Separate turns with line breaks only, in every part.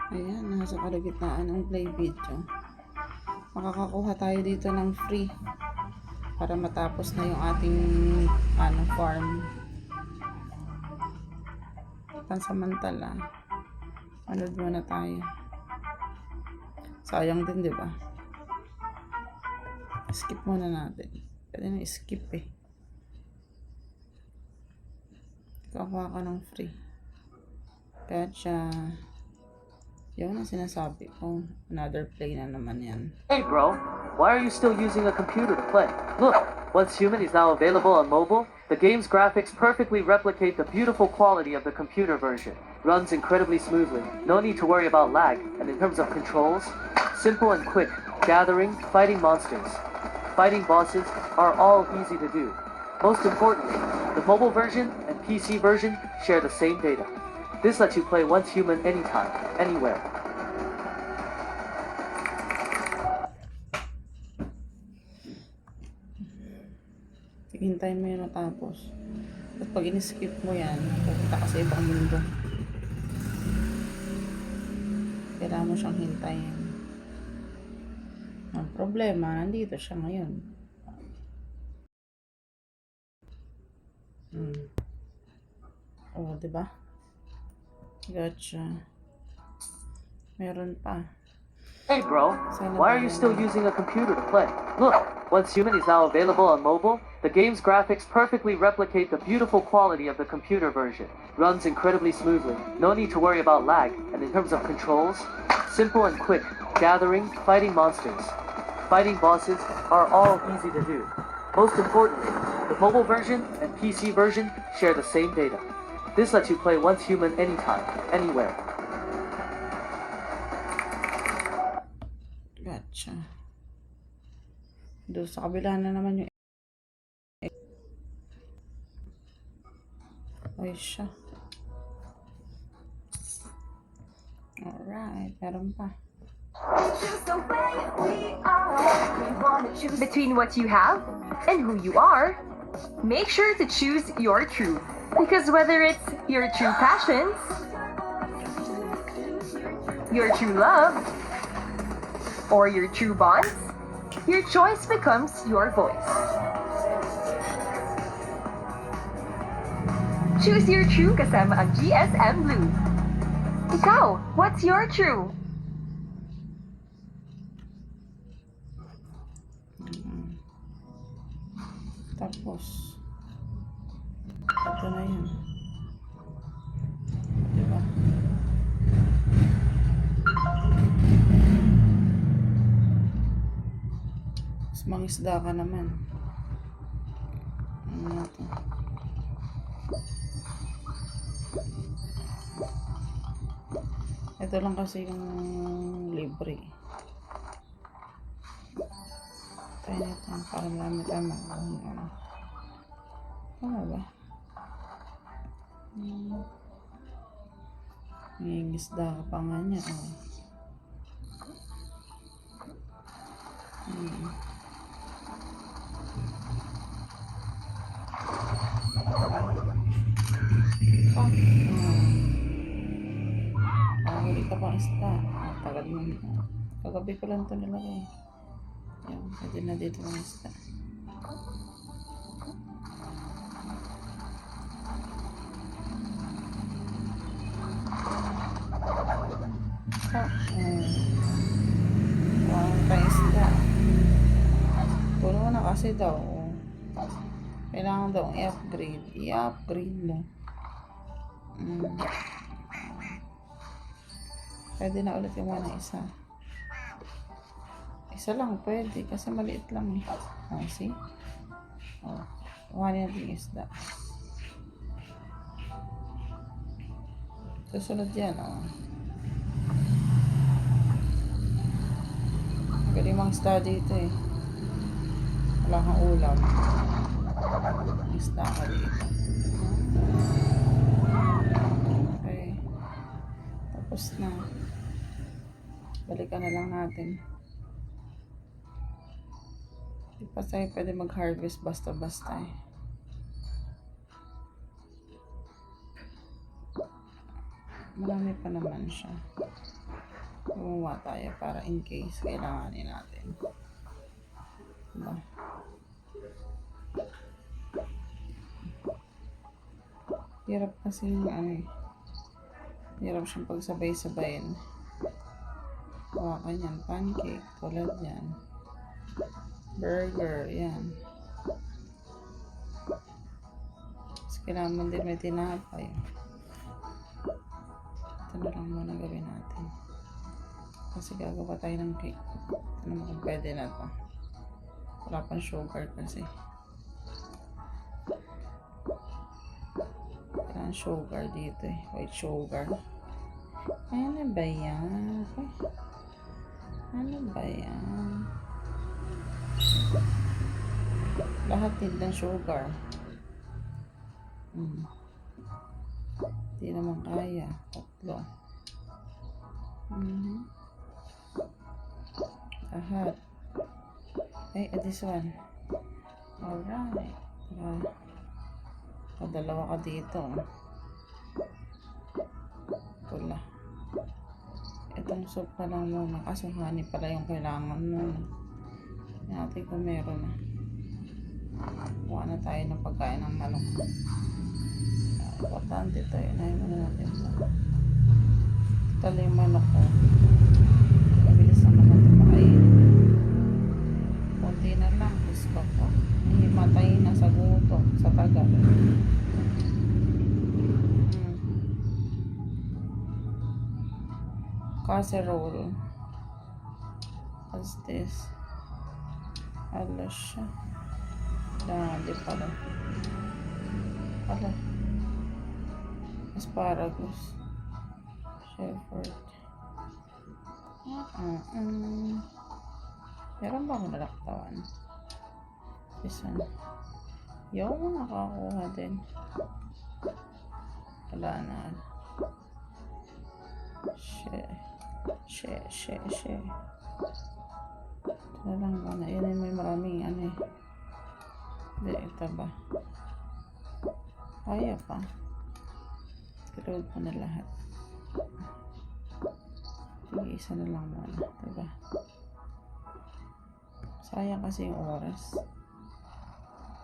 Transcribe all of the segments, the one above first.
Ayan, nasa kalagitnaan ng play video. Makakakuha tayo dito ng free para matapos na yung ating farm. Pansamantala, manood muna tayo. Sayang din, di ba? Skip muna natin. Pwede na skip eh. Kakuha ka ng free. Gotcha. Yun ang sinasabi ko. Another play na naman yan.
Hey bro, why are you still using a computer to play? Look, Once Human is now available on mobile. The game's graphics perfectly replicate the beautiful quality of the computer version. Runs incredibly smoothly, no need to worry about lag, and in terms of controls, simple and quick. Gathering, fighting monsters, fighting bosses are all easy to do. Most importantly, the mobile version and PC version share the same data. This lets you play Once Human anytime, anywhere.
Hintayin mo yun matapos. At pag in-skip mo yan, pupunta ka sa ibang mundo. Kailangan mo siyang hintayin. Ang problema, nandito siya ngayon. Oh, diba? Gotcha. Meron pa.
Hey bro, why are you still using a computer to play? Look, Once Human is now available on mobile. The game's graphics perfectly replicate the beautiful quality of the computer version. Runs incredibly smoothly, no need to worry about lag, and in terms of controls, simple and quick. Gathering, fighting monsters, fighting bosses are all easy to do. Most importantly, the mobile version and PC version share the same data. This lets you play Once Human anytime, anywhere.
Gotcha. Doon sa kabila na naman yung ay siya. Alright, meron pa.
Between what you have and who you are, make sure to choose your truth. Because whether it's your true passions, your true love, or your true bonds, your choice becomes your voice. Choose your true kasama ang GSM Blue. Ikaw, what's your true?
Tapos ito na yan, diba? Mas mangisda ka naman. Ano na ito? Ito lang kasi yung libre. Tayo na ito para marami tama. Tama ba? May isda ka pa nga niya. Huli ka pang isda. Tagal mo. Kagabi ko lang ito nilagay. Ayan, pwede na dito ng isda. Pang isda. Puno na kasi daw. Kailangan daw i-upgrade. I-upgrade mo. Pwede na ulit yung mga isa. Isa lang pwede kasi maliit lang eh. See? Kuha natin yung isda. Susunod yan Magalimang isda dito eh. Wala kang ulam. Isda ka dito. Okay. Tapos na. Balikan na lang natin. Di pa tayo pwede mag-harvest basta-basta eh. Marami pa naman siya. gumawa tayo para in case kailanganin natin. Diba? Hirap kasi hirap siyang pagsabay-sabayin. Gawa ka yan, pancake, tulad yan. Burger, yan. Tapos kailangan mo din may tinapay. Ito na lang muna gawin natin. Kasi gagawa tayo ng cake. Ito naman kung pwede na to. Wala pang sugar kasi. Kailangan sugar dito eh. White sugar. Ano ba yan? Ano ba yan? Lahat din ng sugar. Hindi naman kaya. 3. Lahat. Ay, this one. Alright. Dalawa ka dito. Pula. Itong soup na lang muna. Kaso honey pala yung kailangan mo. Natin kung meron na. Kuha na tayo ng pagkain ng manok. Importante ito. Inahin muna natin ito. Tala yung manok ko. Mabilis naman natin makain. Kunti na lang. Gusto ko. Himatay na sa guto. Sa tagal. Casserole. What's this? Ala siya. Dali pala. Ala. Asparagus. Shepherd. Meron ba akong nalaktawan? This one. Yung nakakuha din. Wala na. She. Ito lang muna. Yun ay may maraming Hindi, ito ba? Kaya pa. Load mo na lahat. Sige, isa na lang muna. Diba? Sayang kasi yung oras.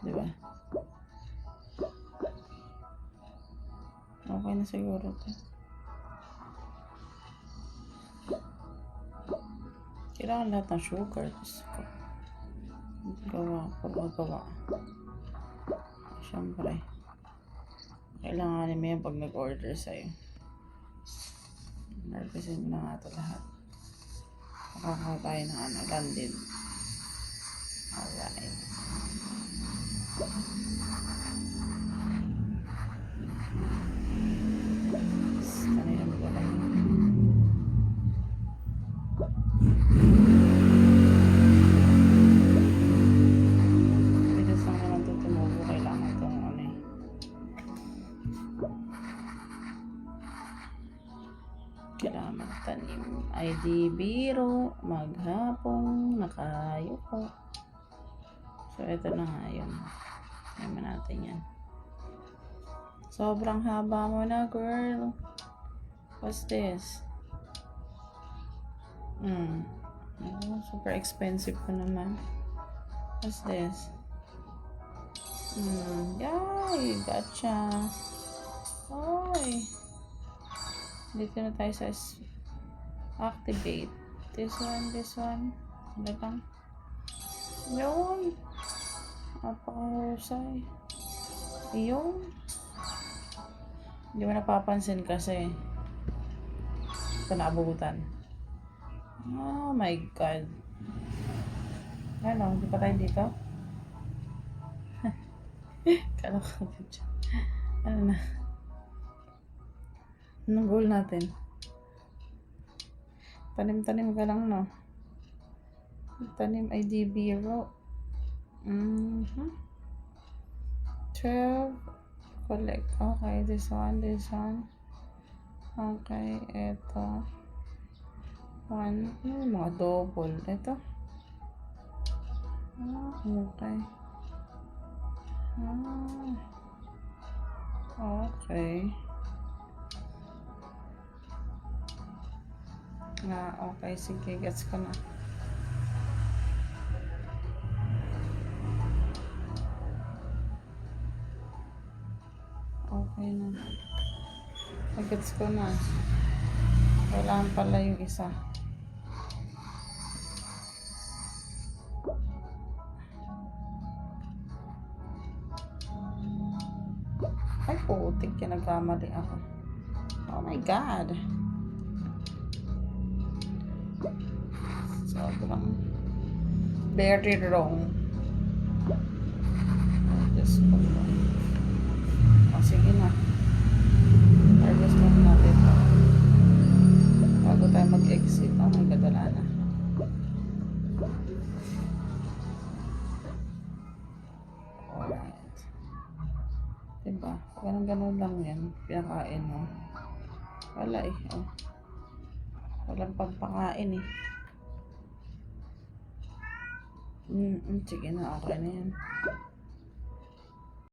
Diba? Okay na siguro ito. Kailangan lahat ng sugar. Gawa. Siyempre. Kailangan mo yan pag nag-order sa'yo. Nervisin mo na nga ito lahat. Makakaw tayo ng landed. Alright. Kanina mo ba lang? Kailangan magtanim. Ay di biro, maghapong, nakayuko. So, ito na nga yun. Naman natin yan. Sobrang haba mo na, girl. What's this? Super expensive pa naman. What's this? Yay! Gotcha! Oy! Dito na tayo sa activate. This one. Ano lang? Yun! Napakahusay. Yun! Hindi mo napapansin kasi ito naabutan. Oh my God. Ano? Hindi pa tayo dito? Kala ko dito. Ano na? Anong goal natin? Tanim-tanim ka lang, no? Tanim ID biro. 12. Collect. Okay, this one. Okay, ito. 1. Mga double. Ito. Okay. Okay. Okay, sige, gets ko na. Okay na. Gets ko na. Kailangan pala yung isa. Ay, putik, nagkamali ako. Oh my God. Sobrang very wrong. Just ko lang. Oh, sige na. Harvest mo natin ito. Bago tayo mag-exit. Oh my God, wala na. Alright. Diba? Ganun lang yan. Pinakain mo. Wala eh. Oh. Walang pampakain eh. Sige na. Okay na yan.